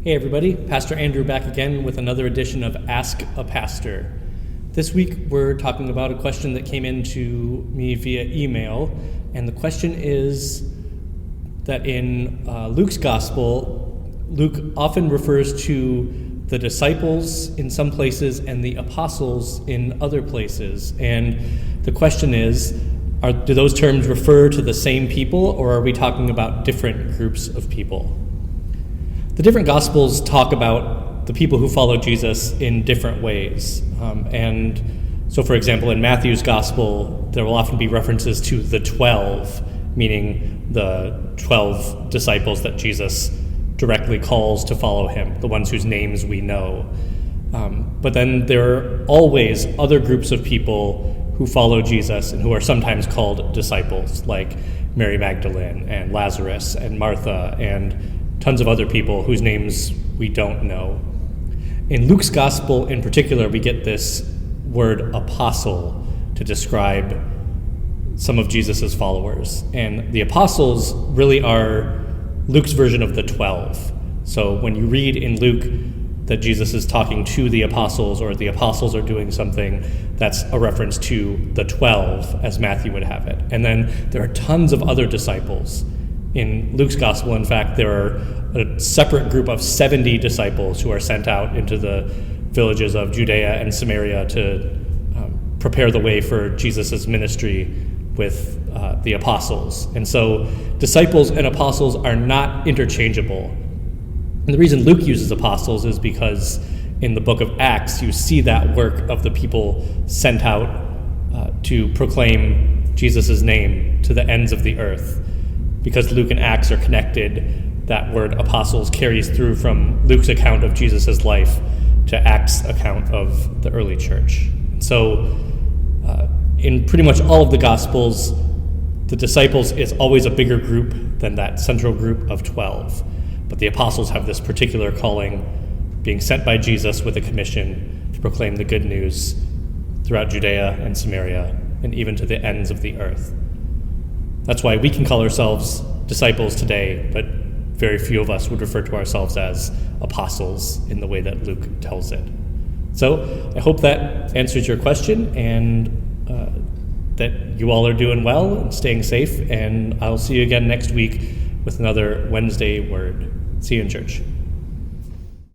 Hey everybody, Pastor Andrew back again with another edition of Ask a Pastor. This week we're talking about a question that came into me via email, and the question is that in Luke's Gospel, Luke often refers to the disciples in some places and the apostles in other places. And the question is, do those terms refer to the same people, or are we talking about different groups of people? The different Gospels talk about the people who follow Jesus in different ways. And so, for example, in Matthew's Gospel, there will often be references to the 12, meaning the 12 disciples that Jesus directly calls to follow him, the ones whose names we know. But then there are always other groups of people who follow Jesus and who are sometimes called disciples, like Mary Magdalene and Lazarus and Martha and tons of other people whose names we don't know. In Luke's Gospel in particular, we get this word apostle to describe some of Jesus's followers. And the apostles really are Luke's version of the 12. So when you read in Luke that Jesus is talking to the apostles, or the apostles are doing something, that's a reference to the 12 as Matthew would have it. And then there are tons of other disciples. In Luke's Gospel, in fact, there are a separate group of 70 disciples who are sent out into the villages of Judea and Samaria to prepare the way for Jesus' ministry with the apostles. And so disciples and apostles are not interchangeable. And the reason Luke uses apostles is because in the book of Acts, you see that work of the people sent out to proclaim Jesus' name to the ends of the earth. Because Luke and Acts are connected, that word apostles carries through from Luke's account of Jesus' life to Acts' account of the early church. So in pretty much all of the Gospels, the disciples is always a bigger group than that central group of 12. But the apostles have this particular calling, being sent by Jesus with a commission to proclaim the good news throughout Judea and Samaria and even to the ends of the earth. That's why we can call ourselves disciples today, but very few of us would refer to ourselves as apostles in the way that Luke tells it. So I hope that answers your question, and that you all are doing well and staying safe, and I'll see you again next week with another Wednesday Word. See you in church.